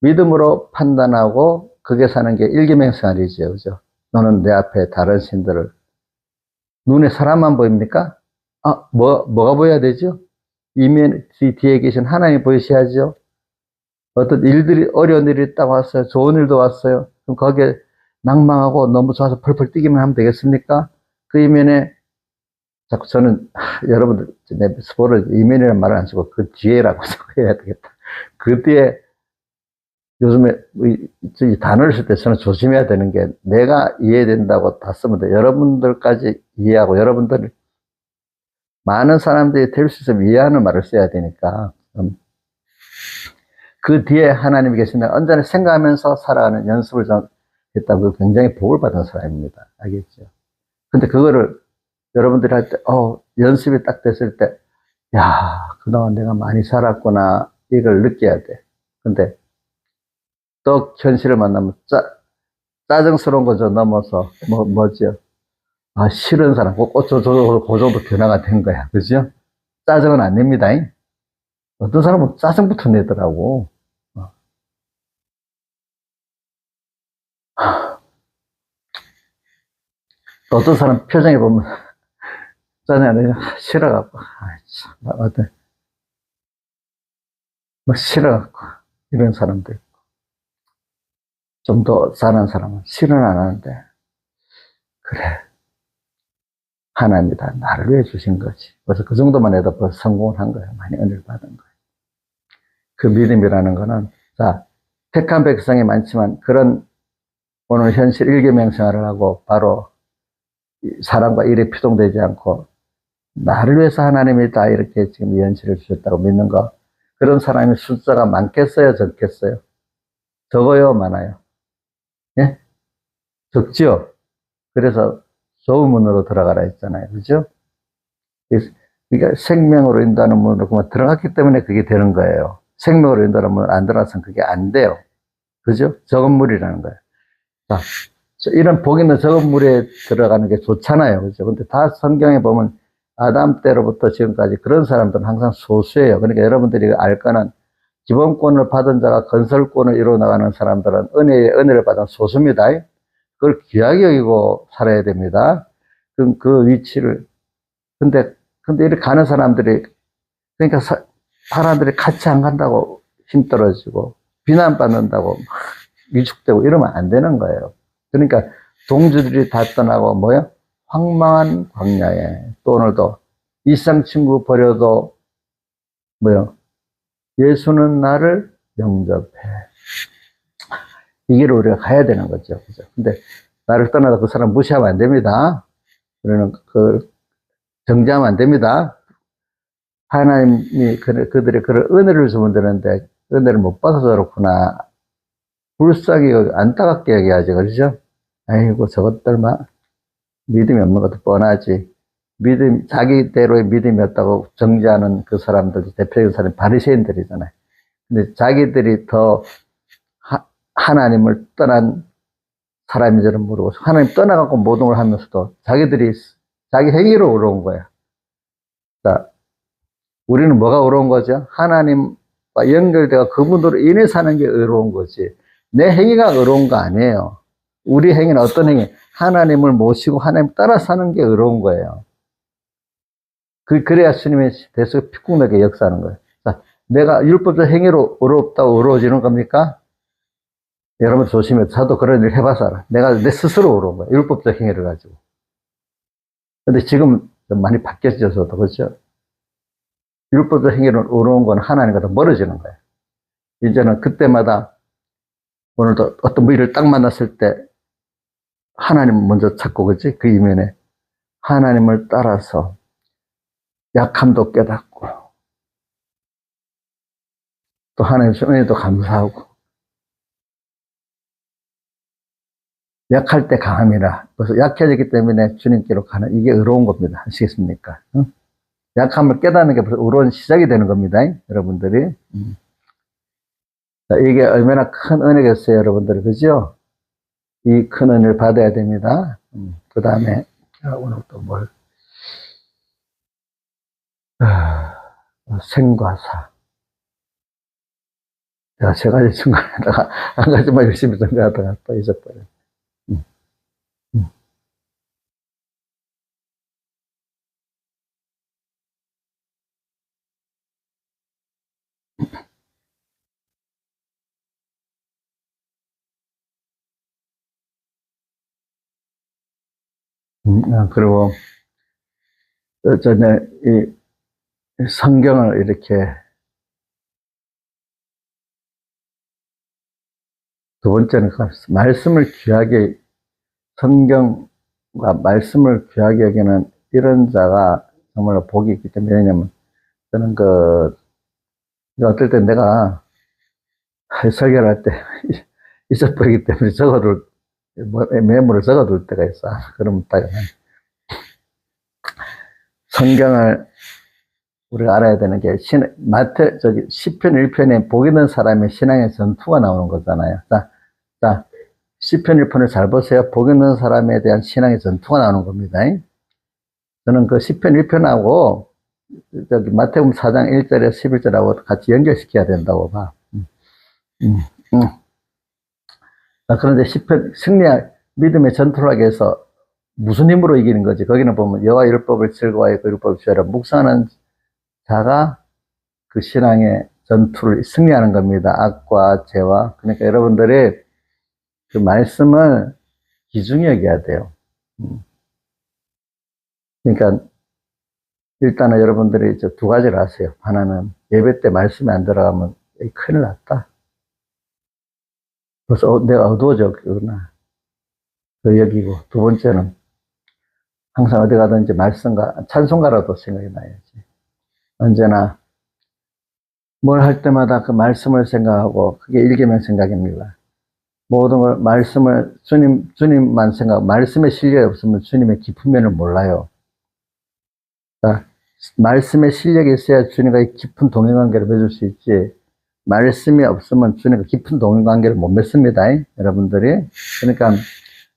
믿음으로 판단하고 그게 사는 게 일기맹생활이죠. 그죠? 너는 내 앞에 다른 신들을 눈에 사람만 보입니까? 뭐가 보여야 되죠? 이면 뒤에 계신 하나님이 보이셔야죠. 어떤 어려운 일이 있다고 왔어요. 좋은 일도 왔어요. 그럼 거기에 낭망하고 너무 좋아서 펄펄 뛰기만 하면 되겠습니까? 그 이면에 자꾸 저는 여러분들 내 스포를 이면이라는 말을 안 쓰고 그 뒤에라고 해야 되겠다. 그 뒤에 요즘에 이 단어를 쓸 때 저는 조심해야 되는 게 내가 이해된다고 다 쓰면 돼. 여러분들까지 이해하고 여러분들 많은 사람들이 될 수 있으면 이해하는 말을 써야 되니까 그 뒤에 하나님이 계신다. 언제나 생각하면서 살아가는 연습을 좀 했다고 굉장히 복을 받은 사람입니다. 알겠죠? 근데 그거를 여러분들이 할 때, 연습이 딱 됐을 때, 야, 그동안 내가 많이 살았구나. 이걸 느껴야 돼. 근데 또 현실을 만나면 짜증스러운 거저 넘어서, 뭐죠? 싫은 사람, 그 정도 변화가 된 거야. 그죠? 짜증은 안 냅니다. 어떤 사람은 짜증부터 내더라고. 또 어떤 사람 표정에 보면, 짜증이 안 내요. 싫어갖고, 싫어갖고, 이런 사람도 있고. 좀 더 잘하는 사람은 싫어는 안 하는데, 그래. 하나님이 다 나를 위해 주신 거지. 그래서 그 정도만 해도 벌써 성공을 한 거예요. 많이 은혜를 받은 거예요. 그 믿음이라는 거는, 자, 택한 백성이 많지만 그런 오늘 현실 일계명생활을 하고 바로 사람과 일에 피동되지 않고 나를 위해서 하나님이 다 이렇게 지금 이 현실을 주셨다고 믿는 거, 그런 사람이 숫자가 많겠어요? 적겠어요? 적어요? 많아요? 예? 적죠? 그래서 좋은 문으로 들어가라 했잖아요. 그죠? 그러니까 생명으로 인도하는 문으로 그만 들어갔기 때문에 그게 되는 거예요. 생명으로 인도하는 문을 안 들어가서는 그게 안 돼요. 그죠? 적은 물이라는 거예요. 자, 이런 복 있는 적은 물에 들어가는 게 좋잖아요. 그죠? 근데 다 성경에 보면 아담 때로부터 지금까지 그런 사람들은 항상 소수예요. 그러니까 여러분들이 알 거는 기본권을 받은 자가 건설권을 이루어 나가는 사람들은 은혜를 받은 소수입니다. 그걸 귀하게 여기고 살아야 됩니다. 그 위치를. 근데 이렇게 가는 사람들이, 그러니까 사람들이 같이 안 간다고 힘 떨어지고, 비난받는다고 막 위축되고 이러면 안 되는 거예요. 그러니까 동지들이 다 떠나고, 황망한 광야에, 또 오늘도 이상 친구 버려도, 예수는 나를 영접해. 이 길을 우리가 가야 되는 거죠. 그죠? 근데 나를 떠나서 그 사람 무시하면 안 됩니다. 그러는 정죄하면 안 됩니다. 하나님이 그들의 그런 은혜를 주면 되는데 은혜를 못 받아서 그렇구나. 불쌍히 안타깝게 여겨야지. 그렇죠? 아이고 저것들만 믿음이 없는 것도 뻔하지. 자기대로의 믿음이 없다고 정죄하는 그 사람들, 대표적인 사람이 바리새인들이잖아요. 근데 자기들이 더 하나님을 떠난 사람인 줄은 모르고 하나님 떠나갖고 모든 걸 하면서도 자기 행위로 어려운 거야. 자, 우리는 뭐가 어려운 거죠? 하나님과 연결되어 그분으로 인해 사는 게 어려운 거지. 내 행위가 어려운 거 아니에요. 우리 행위는 어떤 행위? 하나님을 모시고 하나님 따라 사는 게 어려운 거예요. 그래야 주님의 대속에 피국나게 역사하는 거예요. 자, 내가 율법적 행위로 어렵다고 어려워지는 겁니까? 여러분 조심해. 저도 그런 일 해봐서 알아. 내가 내 스스로 어려운 거야. 율법적 행위를 가지고. 근데 지금 좀 많이 바뀌어져서도, 그렇죠? 율법적 행위로 어려운 건 하나님과 더 멀어지는 거예요. 이제는 그때마다 오늘도 어떤 일을 딱 만났을 때 하나님 먼저 찾고, 그치? 그 이면에 하나님을 따라서 약함도 깨닫고 또 하나님 은혜도 감사하고, 약할 때 강함이라. 그래서 약해지기 때문에 주님께로 가는, 이게 의로운 겁니다. 아시겠습니까? 응? 약함을 깨닫는 게 벌써 의로운 시작이 되는 겁니다. 여러분들이. 자, 이게 얼마나 큰 은혜겠어요, 여러분들. 그죠? 이 큰 은혜를 받아야 됩니다. 그 다음에 오늘 또 뭘, 생과사. 제가 세 가지 중간에다가 한 가지만 열심히 생각하다가 또 잊어버려요. 음, 음. 그리고 전에 이 성경을 이렇게 두 번째는 말씀을 귀하게, 성경과 말씀을 귀하게 여기는 이런 자가 정말로 복이 있기 때문에. 왜냐면 저는 어떨 때 내가 설교를 할 때 잊어버리기 때문에 메모를 적어둘 때가 있어. 그러면 딱 성경을 우리가 알아야 되는 게, 시편 1편에 복 있는 사람의 신앙의 전투가 나오는 거잖아요. 자, 시편 1편을 잘 보세요. 복 있는 사람에 대한 신앙의 전투가 나오는 겁니다. 저는 그 시편 1편하고 마태복음 4장 1절에 11절하고 같이 연결시켜야 된다고 봐. 음, 음. 그런데 시편, 믿음의 전투를 하기 위해서 무슨 힘으로 이기는 거지? 거기는 보면 여호와 율법을 즐거워하여 그 율법을 취하라. 묵상하는 자가 그 신앙의 전투를 승리하는 겁니다. 악과 죄와. 그러니까 여러분들이 그 말씀을 귀중히 여겨야 돼요. 그러니까 일단은 여러분들이 이제 두 가지를 아세요. 하나는 예배 때 말씀이 안 들어가면 큰일 났다. 그래서 내가 어두워져, 그러나 그 여기고, 두 번째는 항상 어디 가든지 말씀과 찬송가라도 생각이 나야지. 언제나 뭘 할 때마다 그 말씀을 생각하고, 그게 일계명 생각입니다. 모든 걸 말씀을, 주님만 생각, 말씀의 실력이 없으면 주님의 깊은 면을 몰라요. 자, 말씀의 실력이 있어야 주님과 깊은 동행관계를 맺을 수 있지, 말씀이 없으면 주님과 깊은 동행관계를 못 맺습니다. 여러분들이. 그러니까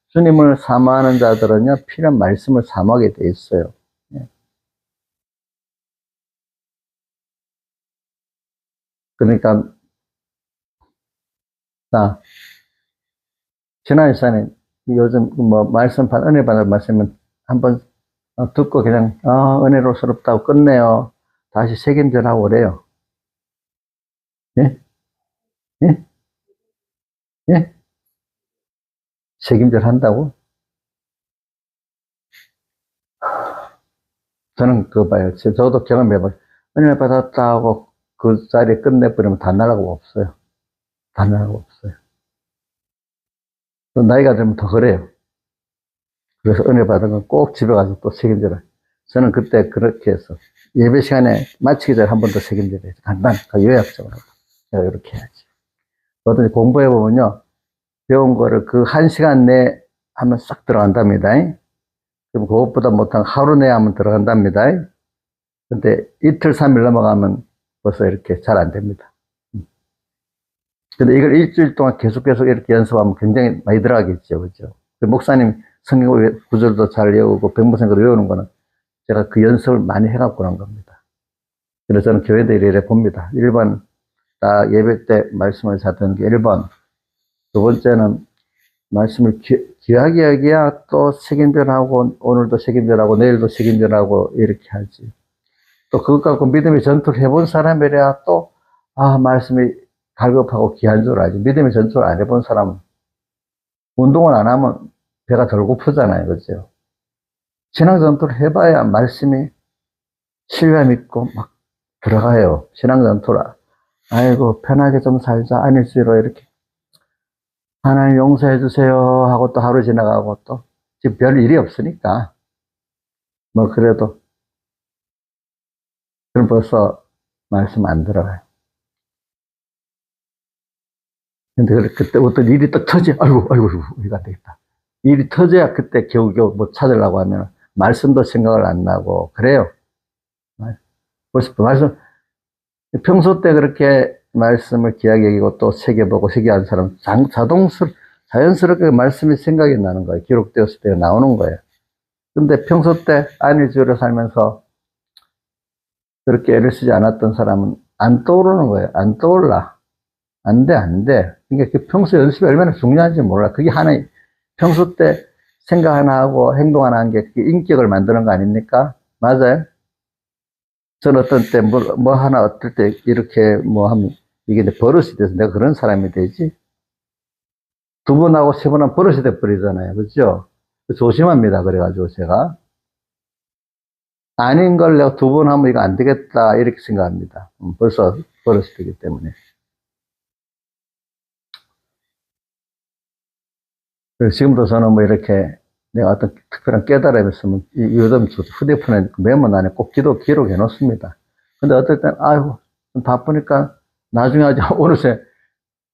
주님을 사모하는 자들은요, 필요한 말씀을 사모하게 돼 있어요. 그러니까, 자, 지난 시간에 요즘 은혜 받을 말씀은 한번 듣고 그냥, 은혜로스럽다고 끝내요. 다시 책임져라고 그래요. 예? 예? 예? 책임질 한다고? 저는 그거 봐요. 저도 경험해봐요. 은혜 받았다고 그 자리에 끝내버리면 다 나가고 없어요. 다 나가고 없어요. 또 나이가 들면 더 그래요. 그래서 은혜 받은 건 꼭 집에 가서 또 책임져라. 저는 그때 그렇게 해서 예배 시간에 마치기 전에 한 번 더 책임져야 돼. 간단, 요약적으로. 제가 이렇게 해야지. 어떤 공부해보면요, 배운 거를 그 한 시간 내에 하면 싹 들어간답니다. 그럼 그것보다 못한 하루 내에 하면 들어간답니다. 근데 이틀, 3일 넘어가면 벌써 이렇게 잘 안 됩니다. 근데 이걸 일주일 동안 계속 이렇게 연습하면 굉장히 많이 들어가겠죠. 그죠? 목사님 성경 구절도 잘 외우고 백무생도 외우는 거는 제가 그 연습을 많이 해갖고 그런 겁니다. 그래서 저는 교회들이 이래 봅니다. 1번, 딱 예배 때 말씀을 잘 듣는 게 1번. 두 번째는 말씀을 귀하게 여기야 또 책임전하고, 오늘도 책임전하고, 내일도 책임전하고, 이렇게 하지. 또 그것 갖고 믿음의 전투를 해본 사람이래야 또, 말씀이 갈급하고 귀한 줄 알지. 믿음의 전투를 안 해본 사람은 운동을 안 하면 배가 덜 고프잖아요. 그죠? 신앙 전투를 해봐야 말씀이 신뢰감 있고 막 들어가요. 신앙 전투라. 아이고, 편하게 좀 살자. 안일주의로 이렇게. 하나님 용서해 주세요. 하고 또 하루 지나가고 또. 지금 별 일이 없으니까. 뭐, 그래도. 그럼 벌써 말씀 안 들어가요. 근데 그때 어떤 일이 딱 터지, 아이고, 이거 안 되겠다. 일이 터져야 그때 겨우겨우 뭐 찾으려고 하면 말씀도 생각을 안 나고, 그래요. 벌써 말씀, 평소 때 그렇게 말씀을 귀하게 여기고 또 새겨보고 새겨한 사람, 자연스럽게 말씀이 생각이 나는 거예요. 기록되었을 때 나오는 거예요. 근데 평소 때 안일주의로 살면서 그렇게 애를 쓰지 않았던 사람은 안 떠오르는 거예요. 안 떠올라. 안 돼. 그러니까 그 평소 연습이 얼마나 중요한지 몰라. 그게 하나의, 평소 때 생각 하나 하고 행동 하나 한 게 인격을 만드는 거 아닙니까? 맞아요? 전 어떤 때 뭐 하나 어떨 때 이렇게 뭐 하면 이게 버릇이 돼서 내가 그런 사람이 되지. 두 번 하고 세 번 하면 버릇이 돼 버리잖아요. 그죠? 조심합니다. 그래가지고 제가. 아닌 걸 내가 두 번 하면 이거 안 되겠다. 이렇게 생각합니다. 벌써 버릇이 되기 때문에. 그래서 지금도 저는 뭐 이렇게 내가 어떤 특별한 깨달음이 있으면 요즘 휴대폰에 메모 안에 꼭 기록해 놓습니다. 근데 어떨 땐, 아이고, 바쁘니까 나중에 하자. 어느새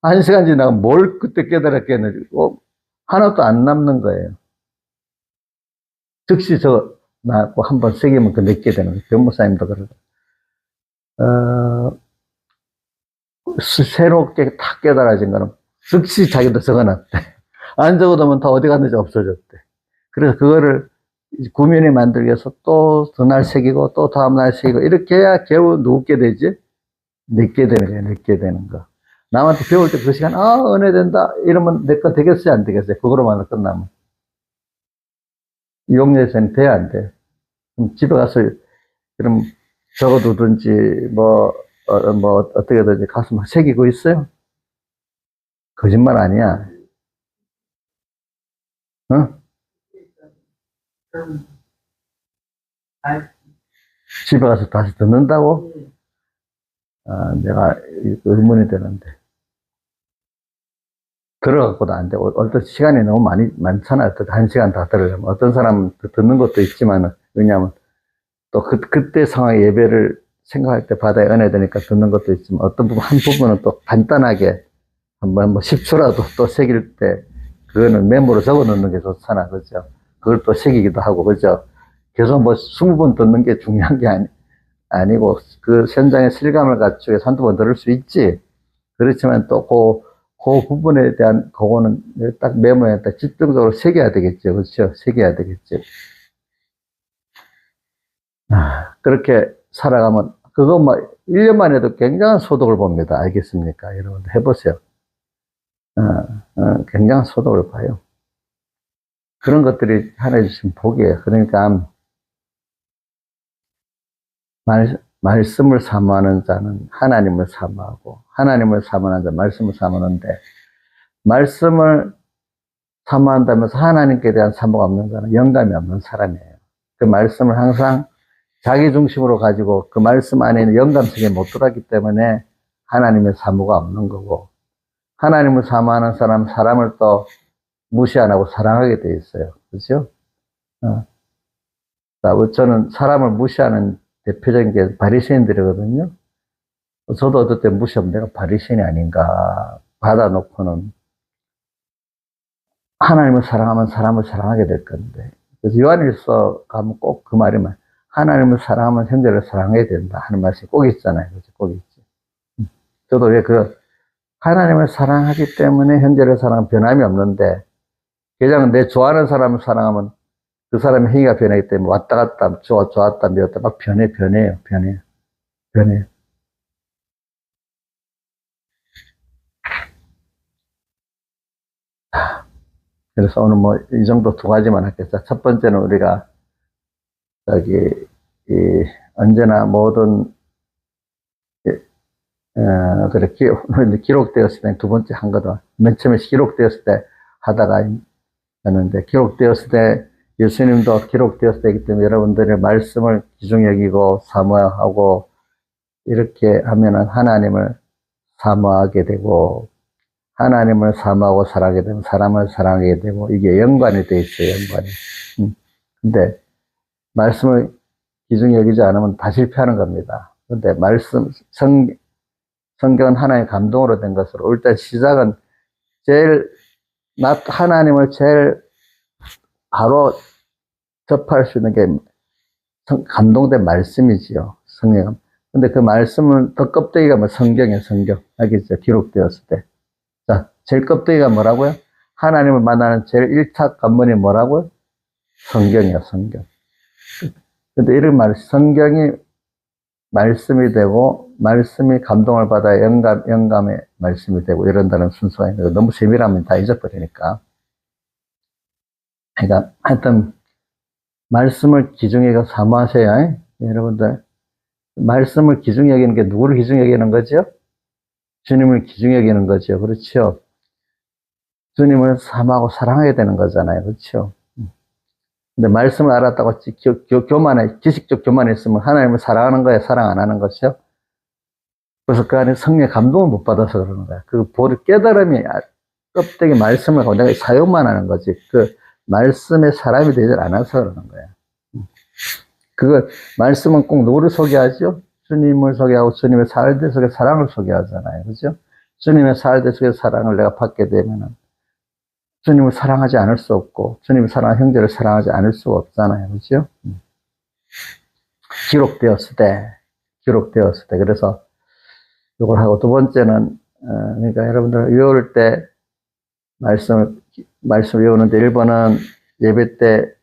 1시간 지나가 뭘 그때 깨달았겠는지, 하나도 안 남는 거예요. 즉시 나 한번 새기면 그 늦게 되는 거예요. 변무사님도 그러고. 새롭게 탁 깨달아진 거는 즉시 자기도 적어놨대. 안 적어두면 다 어디 갔는지 없어졌대. 그래서 그거를 구면이 만들기 위해서 또 그날 새기고 또 다음날 새기고 이렇게 해야 겨우 눕게 되지. 늦게 되는 거예요. 늦게 되는 거. 남한테 배울 때 그 시간, 은혜 된다. 이러면 내 거 되겠어요? 안 되겠어요? 그거로만 끝나면. 용례에서는 돼야 안 돼. 그럼 집에 가서, 그럼 적어두든지, 어떻게든지 가서 막 새기고 있어요? 거짓말 아니야. 어? 집에 가서 다시 듣는다고? 내가 의문이 되는데. 들어갖고도 안 돼. 어떤 시간이 너무 많잖아요. 1시간 다 들으려면. 어떤 사람은 듣는 것도 있지만, 왜냐하면 또 그때 상황 예배를 생각할 때 바다에 은혜 되니까 듣는 것도 있지만, 어떤 한 부분은 또 간단하게 한번 10초라도 또 새길 때, 그거는 메모로 적어 놓는 게 좋잖아. 그죠? 그걸 또 새기기도 하고, 그죠? 계속 20번 듣는 게 중요한 게 아니고, 그 현장의 실감을 갖추기 위해서 한두 번 들을 수 있지. 그렇지만 또 그 부분에 대한 그거는 딱 메모에 딱 집중적으로 새겨야 되겠죠. 그렇죠? 새겨야 되겠죠. 그렇게 살아가면 그거 1년만 해도 굉장한 소득을 봅니다. 알겠습니까? 여러분들 해보세요. 굉장한 소득을 봐요. 그런 것들이 하나님 주신 복이에요. 그러니까 말씀을 사모하는 자는 하나님을 사모하고 하나님을 사모하는 자는 말씀을 사모하는데 말씀을 사모한다면서 하나님께 대한 사모가 없는 자는 영감이 없는 사람이에요. 그 말씀을 항상 자기 중심으로 가지고 그 말씀 안에 있는 영감성에 못 들어가기 때문에 하나님의 사모가 없는 거고 하나님을 사모하는 사람을 또 무시 안 하고 사랑하게 돼 있어요. 그렇죠? 저는 사람을 무시하는 대표적인 게 바리새인들이거든요. 저도 어떨 때 무시하면 내가 바리새인이 아닌가 받아놓고는 하나님을 사랑하면 사람을 사랑하게 될 건데 그래서 요한일서 가면 꼭 그 말이면 하나님을 사랑하면 형제를 사랑해야 된다 하는 말씀이 꼭 있잖아요. 그렇죠? 꼭 있지. 저도 왜 하나님을 사랑하기 때문에 형제를 사랑하면 변함이 없는데 그냥 내 좋아하는 사람을 사랑하면 그 사람의 행위가 변하기 때문에 왔다 갔다 좋았다 미웠다 막 변해요. 그래서 오늘 이 정도 두 가지만 하겠습니다. 첫 번째는 우리가 언제나 모든 그래 기록되었을 때 두 번째 한 거도 맨 처음에 기록되었을 때 하다가 했는데 기록되었을 때 예수님도 기록되었을 때이기 때문에 여러분들의 말씀을 귀중히 여기고 사모하고 이렇게 하면은 하나님을 사모하게 되고, 하나님을 사모하고 사랑하게 되면 사람을 사랑하게 되고, 이게 연관이 돼 있어요, 연관이. 근데 말씀을 귀중히 여기지 않으면 다 실패하는 겁니다. 근데 성경은 하나님의 감동으로 된 것으로, 일단 시작은 하나님을 제일 바로 접할 수 있는 게 감동된 말씀이지요, 성경. 근데 그 말씀은 더 껍데기가 뭐 성경이에요, 성경. 알겠죠? 기록되었을 때. 자, 제일 껍데기가 뭐라고요? 하나님을 만나는 제일 1차 관문이 뭐라고요? 성경이야, 성경. 근데 이런 성경이 말씀이 되고, 말씀이 감동을 받아 영감의 말씀이 되고, 이런다는 순서가 있는데, 너무 세밀하면 다 잊어버리니까. 그러니까, 하여튼, 말씀을 귀중히 여겨 사모하세요. 여러분들. 말씀을 귀중히 여기는 게 누구를 귀중히 여기는 거죠? 주님을 귀중히 여기는 거죠. 그렇죠? 주님을 사모하고 사랑하게 되는 거잖아요. 그렇죠? 근데 말씀을 알았다고 지식적 교만에 있으면 하나님을 사랑하는 거예요? 사랑 안 하는 것이요? 그래서 그 안에 성령의 감동을 못 받아서 그러는 거야. 그 깨달음이 껍데기 말씀을 하고 내가 사용만 하는 거지. 그 말씀의 사람이 되지 않아서 그러는 거야. 말씀은 꼭 누구를 소개하죠? 주님을 소개하고 주님의 사활대 속의 사랑을 소개하잖아요. 그죠? 주님의 사활대 속의 사랑을 내가 받게 되면은 주님을 사랑하지 않을 수 없고, 주님을 사랑하는 형제를 사랑하지 않을 수가 없잖아요. 그죠? 기록되었을 때. 그래서 이걸 하고, 두 번째는, 그러니까 여러분들 외울 때 말씀 외우는데 1번은 예배 때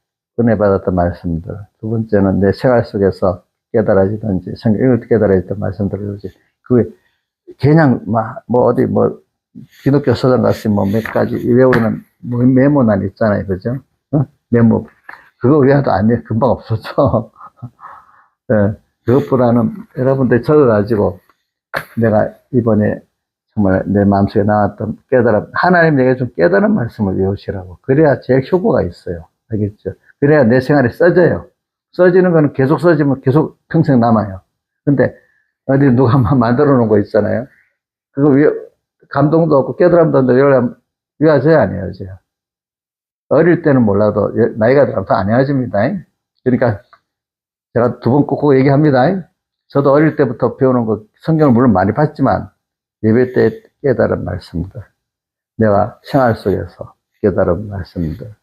은혜 받았던 말씀들, 두 번째는 내 생활 속에서 깨달아지든지, 성경 읽을 때 깨달아지던 말씀들을 외우지. 그게 그냥 기독교 서점 같이 몇 가지 외우는 메모난 있잖아요. 그죠? 메모. 그거 외워도 안 돼. 금방 없어져. 네, 그것보다는 여러분들 적어가지고 내가 이번에 정말 내 마음속에 나왔던 깨달음, 하나님 내게 좀 깨달은 말씀을 외우시라고. 그래야 제일 효과가 있어요. 알겠죠? 그래야 내 생활에 써져요. 써지는 거는 계속 써지면 계속 평생 남아요. 근데 어디 누가 만들어 놓은 거 있잖아요. 그거 감동도 없고 깨달음도 없는데 외워져야 안 외워져요. 어릴 때는 몰라도 나이가 들면 더 안 외워집니다. 그러니까 제가 두 번 꼭 얘기합니다. 저도 어릴 때부터 배우는 거 성경을 물론 많이 봤지만 예배 때 깨달은 말씀들, 내가 생활 속에서 깨달은 말씀들,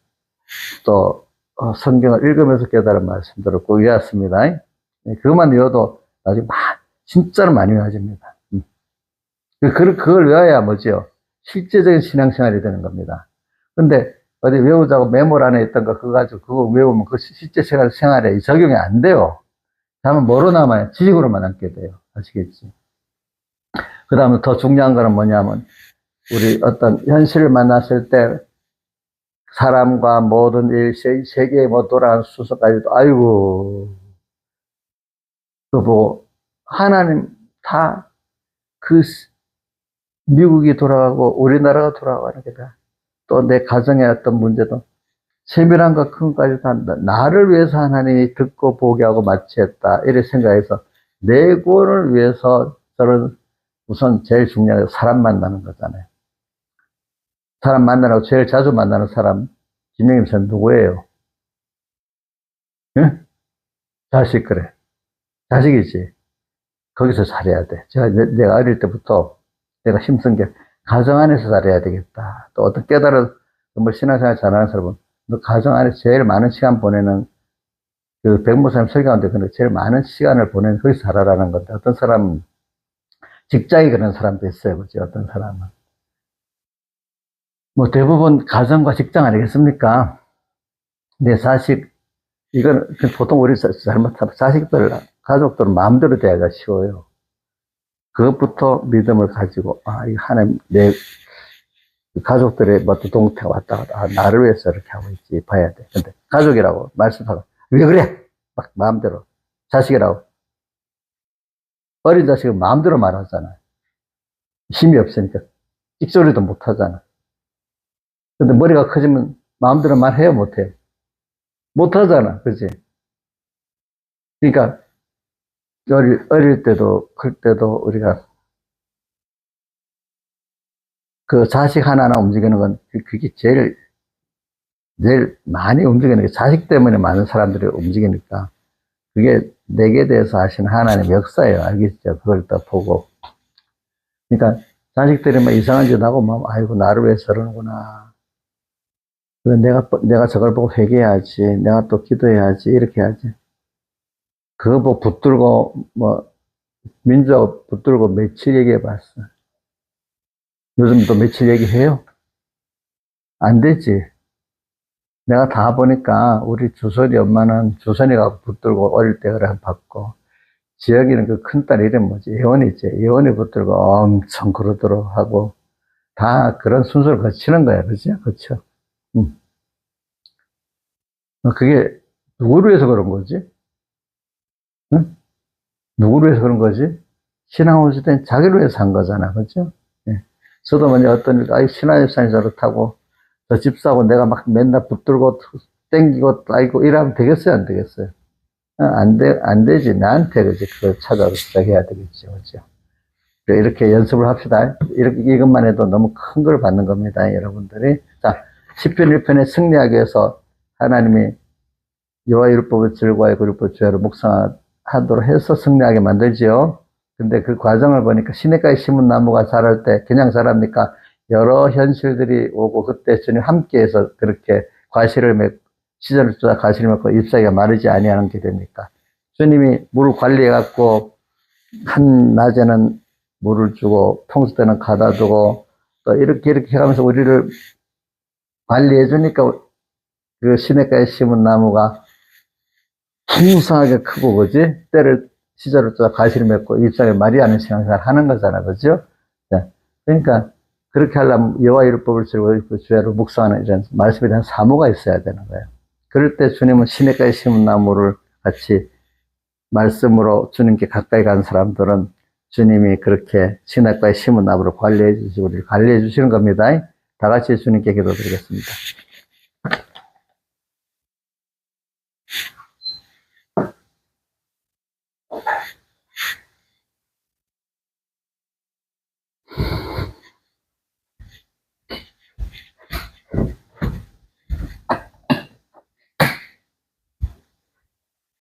또 성경을 읽으면서 깨달은 말씀들을 꼭 외웠습니다. 그것만 외워도 나중에 진짜로 많이 외워집니다. 그걸 외워야 뭐죠? 실제적인 신앙생활이 되는 겁니다. 근데 어디 외우자고 메모를 안에 있던 거 그거 가지고 그거 외우면 그 실제 생활에 적용이 안 돼요. 다만 뭐로 남아요? 지식으로만 남게 돼요. 아시겠지? 그 다음에 더 중요한 거는 뭐냐면 우리 어떤 현실을 만났을 때 사람과 모든 일, 세계에 돌아가는 수소까지도 아이고 하나님 다 미국이 돌아가고 우리나라가 돌아가는 게다. 또 내 가정의 어떤 문제도 세밀한 것 큰 것까지 다 나를 위해서 하나님이 듣고 보게 하고 마치했다. 이렇게 생각해서 내 구원을 위해서 저는 우선 제일 중요한 게 사람 만나는 거잖아요. 사람 만나라고 제일 자주 만나는 사람 김영임 씨는 누구예요? 응? 자식. 그래. 자식이지. 거기서 잘해야 돼. 내가 어릴 때부터 내가 힘쓴 게 가정 안에서 잘해야 되겠다. 또 어떤 깨달은 신앙생활 잘하는 사람은 너 가정 안에서 제일 많은 시간 보내는 그 백모사님 설교하는데 근데 제일 많은 시간을 보내는 거기서 잘하라는 건데 어떤 사람은 직장이 그런 사람도 있어요. 그죠? 어떤 사람은 대부분 가정과 직장 아니겠습니까? 내 자식 이건 보통 우리 잘못하면 가족들은 마음대로 대하기가 쉬워요. 그것부터 믿음을 가지고 이 하나님 내 가족들의 동태가 왔다 갔다 나를 위해서 이렇게 하고 있지 봐야 돼. 근데 가족이라고 말씀하고 왜 그래? 막 마음대로. 자식이라고 어린 자식은 마음대로 말하잖아. 힘이 없으니까 찍소리도 못 하잖아. 근데 머리가 커지면 마음대로 말해요, 못해요? 못 하잖아. 그치? 그러니까 어릴 때도, 클 때도 우리가 그 자식 하나하나 움직이는 건 그게 제일 많이 움직이는 게 자식 때문에 많은 사람들이 움직이니까 그게 내게 대해서 하신 하나님의 역사예요. 알겠죠? 그걸 또 보고. 그러니까 자식들이 막 이상한 짓 하고 막, 아이고, 나를 왜 저러는구나. 그래, 내가 저걸 보고 회개해야지. 내가 또 기도해야지. 이렇게 해야지. 그거 보고 붙들고, 뭐, 민족 붙들고 며칠 얘기해 봤어. 요즘도 며칠 얘기해요? 안 되지. 내가 다 보니까 우리 주선이 엄마는 주선이가 붙들고 어릴 때 그래 받고, 지혁이는 그 큰딸 이름 뭐지? 예원이지. 예원이 붙들고 엄청 그러도록 하고, 다 그런 순서를 거치는 거야. 그죠? 그쵸? 음. 그게 누구를 위해서 그런 거지? 응? 누구를 위해서 그런 거지? 신앙을 줄 땐 자기를 위해서 한 거잖아. 그죠? 예. 저도 먼저 어떤 일, 아이, 신앙집산이 저렇다고, 저 집사고 내가 막 맨날 붙들고 땡기고 아이고 이러면 되겠어요? 안 되겠어요? 안 되지. 나한테 그지. 그걸 찾아서 시작해야 되겠죠. 그죠? 이렇게 연습을 합시다. 이렇게, 이것만 해도 너무 큰 걸 받는 겁니다. 여러분들이. 자, 10편 1편에 승리하기 위해서 하나님이 여호와의 율법을 즐거워하여 그 율법을 주야로 묵상하도록 해서 승리하게 만들지요. 근데 그 과정을 보니까 시냇가에 심은 나무가 자랄 때 그냥 자랍니까? 여러 현실들이 오고 그때 주님 함께해서 그렇게 과실을 맺고 시절을 쫓아 과실을 맺고 잎사귀가 마르지 아니하는 게 됩니까? 주님이 물을 관리해 갖고 한 낮에는 물을 주고 평소 때는 가다 두고 또 이렇게 해가면서 우리를 관리해 주니까 그 시냇가에 심은 나무가 풍성하게 크고, 그지? 때를, 시절을 또 가시를 맺고, 입장에 말이 않는 신앙생활 하는 거잖아. 그죠? 자, 그러니까, 그렇게 하려면 여호와 율법을 즐거워 주야로 묵상하는 이런 말씀에 대한 사모가 있어야 되는 거예요. 그럴 때 주님은 시냇가에 심은 나무를 같이 말씀으로 주님께 가까이 간 사람들은 주님이 그렇게 시냇가에 심은 나무를 관리해 주시고, 우리를 관리해 주시는 겁니다. 다 같이 주님께 기도드리겠습니다.